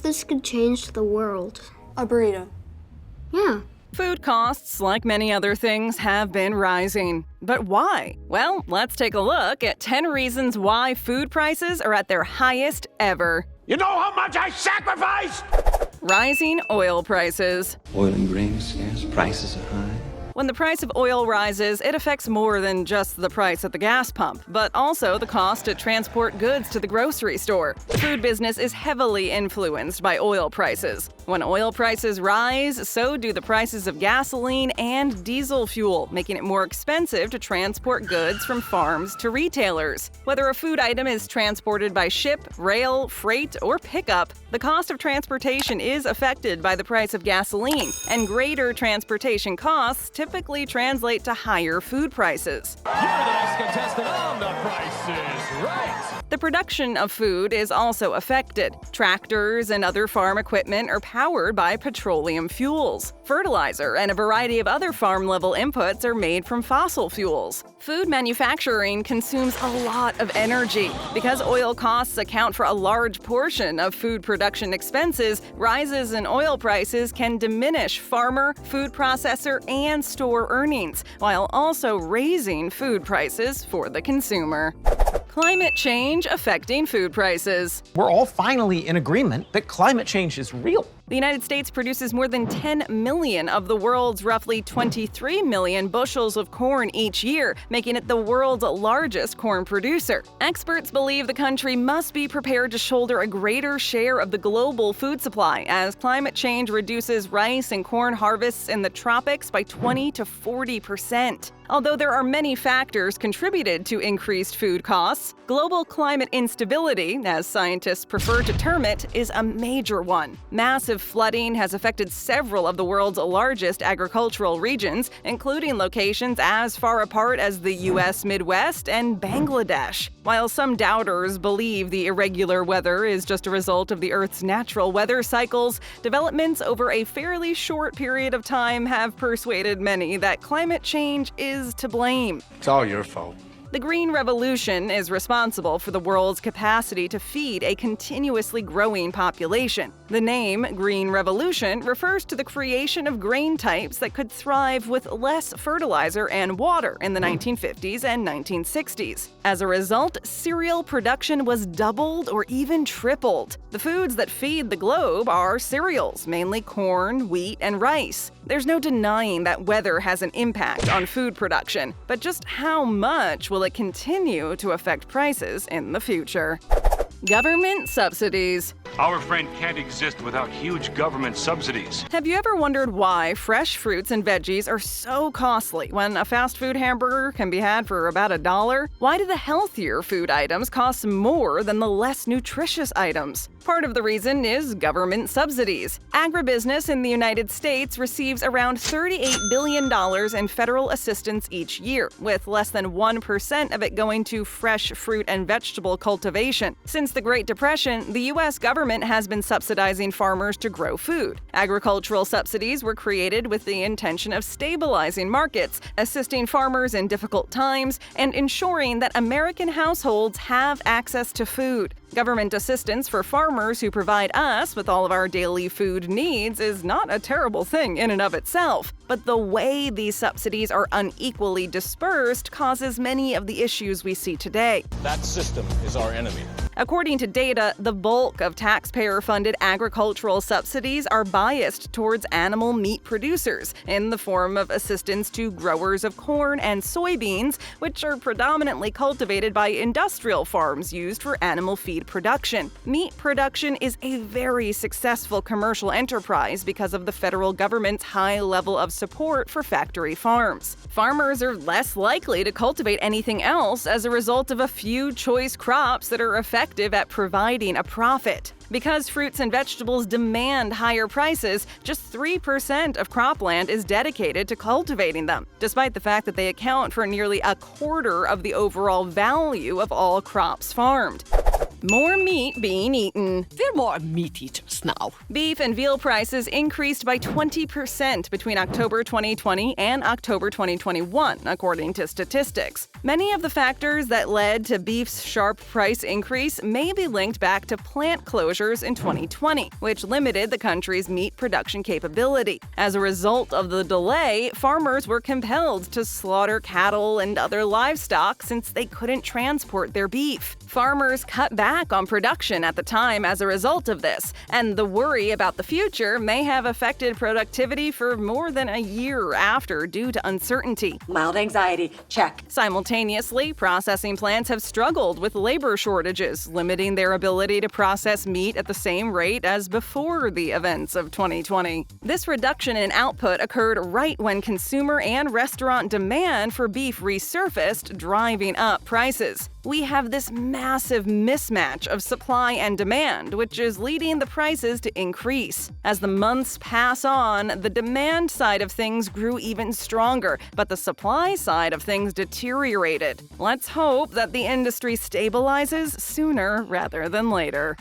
this could change the world? A burrito. Yeah. Food costs, like many other things, have been rising. But why? Well, let's take a look at 10 reasons why food prices are at their highest ever. You know how much I sacrificed? Rising oil prices. Oil and grains, gas prices are high. When the price of oil rises, it affects more than just the price at the gas pump, but also the cost to transport goods to the grocery store. The food business is heavily influenced by oil prices. When oil prices rise, so do the prices of gasoline and diesel fuel, making it more expensive to transport goods from farms to retailers. Whether a food item is transported by ship, rail, freight, or pickup, the cost of transportation is affected by the price of gasoline, and greater transportation costs typically translate to higher food prices. You're the next contestant on The Price is Right. The production of food is also affected. Tractors and other farm equipment are powered by petroleum fuels. Fertilizer and a variety of other farm-level inputs are made from fossil fuels. Food manufacturing consumes a lot of energy. Because oil costs account for a large portion of food production expenses, rises in oil prices can diminish farmer, food processor, and store earnings, while also raising food prices for the consumer. Climate change affecting food prices. We're all finally in agreement that climate change is real. The United States produces more than 10 million of the world's roughly 23 million bushels of corn each year, making it the world's largest corn producer. Experts believe the country must be prepared to shoulder a greater share of the global food supply as climate change reduces rice and corn harvests in the tropics by 20 to 40%. Although there are many factors contributed to increased food costs, global climate instability, as scientists prefer to term it, is a major one. Massive flooding has affected several of the world's largest agricultural regions, including locations as far apart as the U.S. Midwest and Bangladesh. While some doubters believe the irregular weather is just a result of the Earth's natural weather cycles, developments over a fairly short period of time have persuaded many that climate change is to blame. It's all your fault. The Green Revolution is responsible for the world's capacity to feed a continuously growing population. The name Green Revolution refers to the creation of grain types that could thrive with less fertilizer and water in the 1950s and 1960s. As a result, cereal production was doubled or even tripled. The foods that feed the globe are cereals, mainly corn, wheat, and rice. There's no denying that weather has an impact on food production, but just how much will it continue to affect prices in the future? Government subsidies. Our friend can't exist without huge government subsidies. Have you ever wondered why fresh fruits and veggies are so costly when a fast food hamburger can be had for about $1? Why do the healthier food items cost more than the less nutritious items? Part of the reason is government subsidies. Agribusiness in the United States receives around $38 billion in federal assistance each year, with less than 1% of it going to fresh fruit and vegetable cultivation. Since the Great Depression, the U.S. government has been subsidizing farmers to grow food. Agricultural subsidies were created with the intention of stabilizing markets, assisting farmers in difficult times, and ensuring that American households have access to food. Government assistance for farmers who provide us with all of our daily food needs is not a terrible thing in and of itself, but the way these subsidies are unequally dispersed causes many of the issues we see today. That system is our enemy. According to data, the bulk of taxpayer-funded agricultural subsidies are biased towards animal meat producers in the form of assistance to growers of corn and soybeans, which are predominantly cultivated by industrial farms used for animal feed production. Meat production is a very successful commercial enterprise because of the federal government's high level of support for factory farms. Farmers are less likely to cultivate anything else as a result of a few choice crops that are effective at providing a profit. Because fruits and vegetables demand higher prices, just 3% of cropland is dedicated to cultivating them, despite the fact that they account for nearly a quarter of the overall value of all crops farmed. More meat being eaten. We're more meat eaters now. Beef and veal prices increased by 20% between October 2020 and October 2021, according to statistics. Many of the factors that led to beef's sharp price increase may be linked back to plant closures in 2020, which limited the country's meat production capability. As a result of the delay, farmers were compelled to slaughter cattle and other livestock since they couldn't transport their beef. Farmers cut back on production at the time as a result of this, and the worry about the future may have affected productivity for more than a year after due to uncertainty. Mild anxiety, check. Simultaneously, processing plants have struggled with labor shortages, limiting their ability to process meat at the same rate as before the events of 2020. This reduction in output occurred right when consumer and restaurant demand for beef resurfaced, driving up prices. We have this massive mismatch of supply and demand, which is leading the prices to increase. As the months pass on, the demand side of things grew even stronger, but the supply side of things deteriorated. Let's hope that the industry stabilizes sooner rather than later.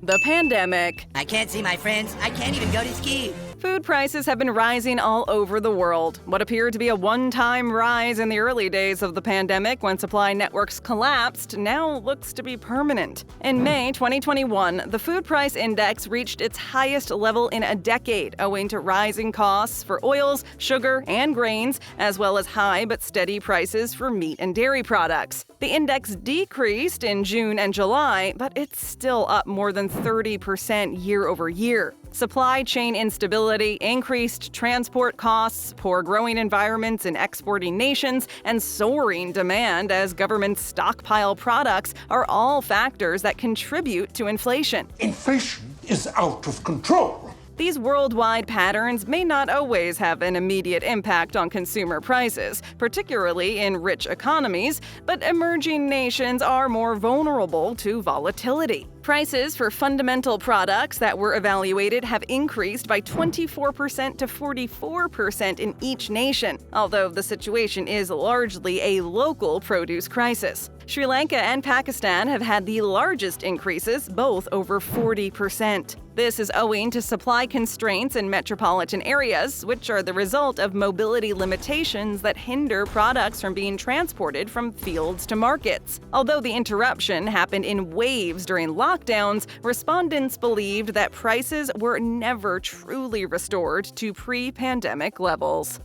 The pandemic. I can't see my friends. I can't even go to ski. Food prices have been rising all over the world. What appeared to be a one-time rise in the early days of the pandemic when supply networks collapsed now looks to be permanent. In May 2021, the food price index reached its highest level in a decade, owing to rising costs for oils, sugar, and grains, as well as high but steady prices for meat and dairy products. The index decreased in June and July, but it's still up more than 30% year over year. Supply chain instability, increased transport costs, poor growing environments in exporting nations, and soaring demand as governments stockpile products are all factors that contribute to inflation. Inflation is out of control. These worldwide patterns may not always have an immediate impact on consumer prices, particularly in rich economies, but emerging nations are more vulnerable to volatility. Prices for fundamental products that were evaluated have increased by 24% to 44% in each nation, although the situation is largely a local produce crisis. Sri Lanka and Pakistan have had the largest increases, both over 40%. This is owing to supply constraints in metropolitan areas, which are the result of mobility limitations that hinder products from being transported from fields to markets. Although the interruption happened in waves during lockdowns, respondents believed that prices were never truly restored to pre-pandemic levels.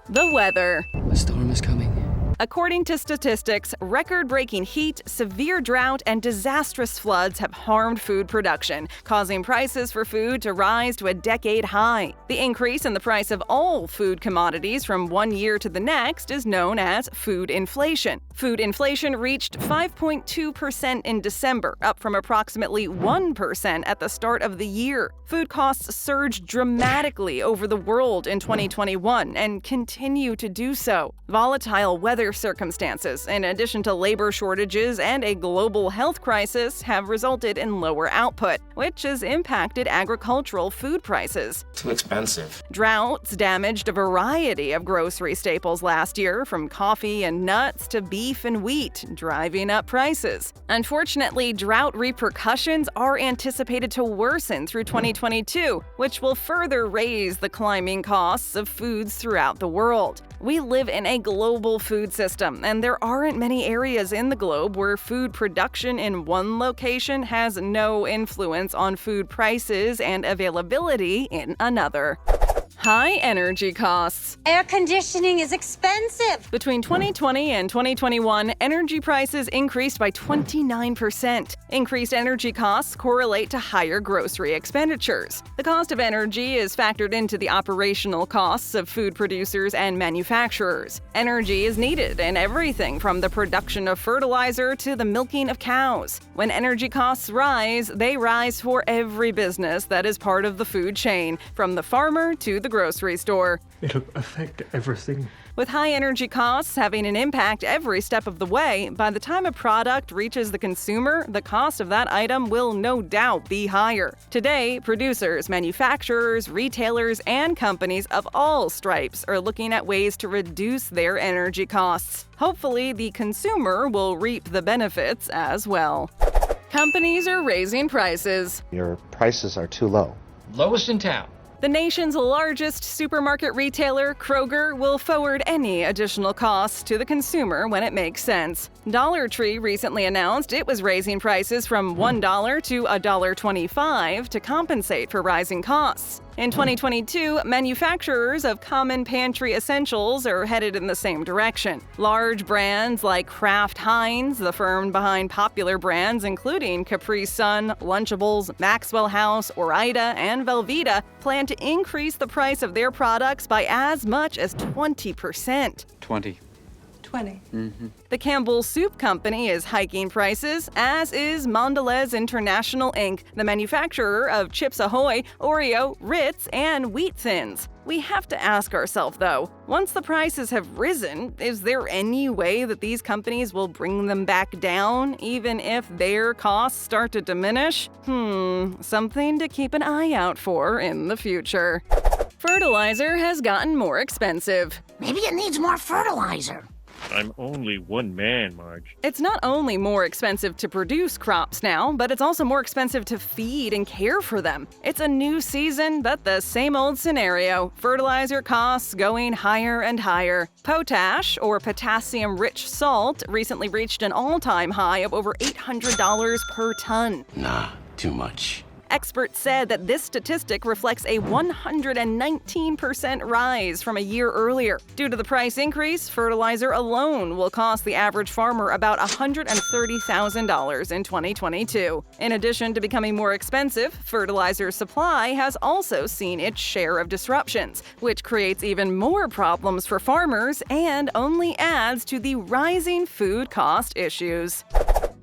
The weather. A storm is coming. According to statistics, record-breaking heat, severe drought, and disastrous floods have harmed food production, causing prices for food to rise to a decade high. The increase in the price of all food commodities from one year to the next is known as food inflation. Food inflation reached 5.2% in December, up from approximately 1% at the start of the year. Food costs surged dramatically over the world in 2021 and continue to do so. Volatile weather circumstances, in addition to labor shortages and a global health crisis, have resulted in lower output, which has impacted agricultural food prices. Too expensive. Droughts damaged a variety of grocery staples last year, from coffee and nuts to beef and wheat, driving up prices. Unfortunately, drought repercussions are anticipated to worsen through 2022, which will further raise the climbing costs of foods throughout the world. We live in a global food system, and there aren't many areas in the globe where food production in one location has no influence on food prices and availability in another. High energy costs. Air conditioning is expensive. Between 2020 and 2021, energy prices increased by 29%. Increased energy costs correlate to higher grocery expenditures. The cost of energy is factored into the operational costs of food producers and manufacturers. Energy is needed in everything from the production of fertilizer to the milking of cows. When energy costs rise, they rise for every business that is part of the food chain, from the farmer to the grocery store. It'll affect everything. With high energy costs having an impact every step of the way, by the time a product reaches the consumer, the cost of that item will no doubt be higher. Today, producers, manufacturers, retailers, and companies of all stripes are looking at ways to reduce their energy costs. Hopefully, the consumer will reap the benefits as well. Companies are raising prices. Your prices are too low. Lowest in town. The nation's largest supermarket retailer, Kroger, will forward any additional costs to the consumer when it makes sense. Dollar Tree recently announced it was raising prices from $1 to $1.25 to compensate for rising costs. In 2022, manufacturers of common pantry essentials are headed in the same direction. Large brands like Kraft Heinz, the firm behind popular brands including Capri Sun, Lunchables, Maxwell House, Ore-Ida, and Velveeta, plan to increase the price of their products by as much as 20%. 20. The Campbell Soup Company is hiking prices, as is Mondelez International Inc., the manufacturer of Chips Ahoy, Oreo, Ritz, and Wheat Thins. We have to ask ourselves, though, once the prices have risen, is there any way that these companies will bring them back down, even if their costs start to diminish? Something to keep an eye out for in the future. Fertilizer has gotten more expensive. Maybe it needs more fertilizer. I'm only one man, Marge. It's not only more expensive to produce crops now, but it's also more expensive to feed and care for them. It's a new season, but the same old scenario. Fertilizer costs going higher and higher. Potash, or potassium-rich salt, recently reached an all-time high of over $800 per ton. Nah, too much. Experts said that this statistic reflects a 119% rise from a year earlier. Due to the price increase, fertilizer alone will cost the average farmer about $130,000 in 2022. In addition to becoming more expensive, fertilizer supply has also seen its share of disruptions, which creates even more problems for farmers and only adds to the rising food cost issues.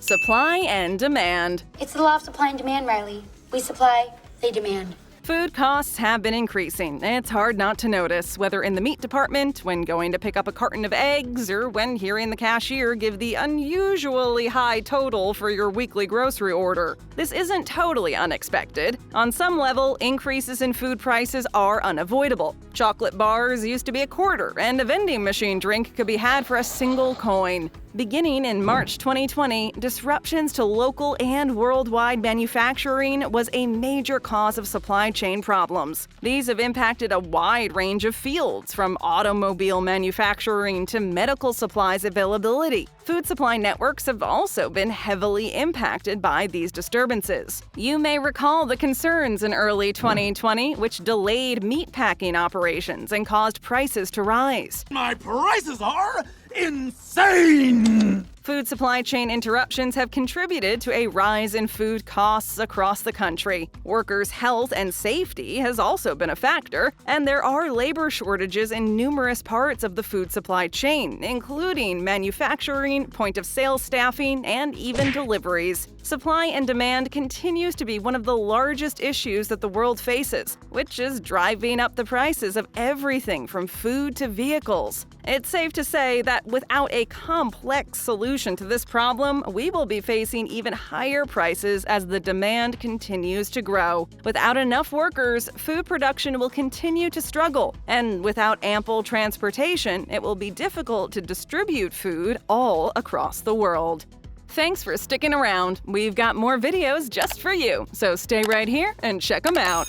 Supply and demand. It's the law of supply and demand, Riley. We supply, they demand. Food costs have been increasing. It's hard not to notice, whether in the meat department, when going to pick up a carton of eggs, or when hearing the cashier give the unusually high total for your weekly grocery order. This isn't totally unexpected. On some level, increases in food prices are unavoidable. Chocolate bars used to be $0.25, and a vending machine drink could be had for a single coin. Beginning in March 2020, disruptions to local and worldwide manufacturing was a major cause of supply chain problems. These have impacted a wide range of fields, from automobile manufacturing to medical supplies availability. Food supply networks have also been heavily impacted by these disturbances. You may recall the concerns in early 2020, which delayed meatpacking operations and caused prices to rise. My prices are insane! Food supply chain interruptions have contributed to a rise in food costs across the country. Workers' health and safety has also been a factor, and there are labor shortages in numerous parts of the food supply chain, including manufacturing, point-of-sale staffing, and even deliveries. Supply and demand continues to be one of the largest issues that the world faces, which is driving up the prices of everything from food to vehicles. It's safe to say that without a complex solution to this problem, we will be facing even higher prices as the demand continues to grow. Without enough workers, food production will continue to struggle, and without ample transportation, it will be difficult to distribute food all across the world. Thanks for sticking around. We've got more videos just for you, so stay right here and check them out.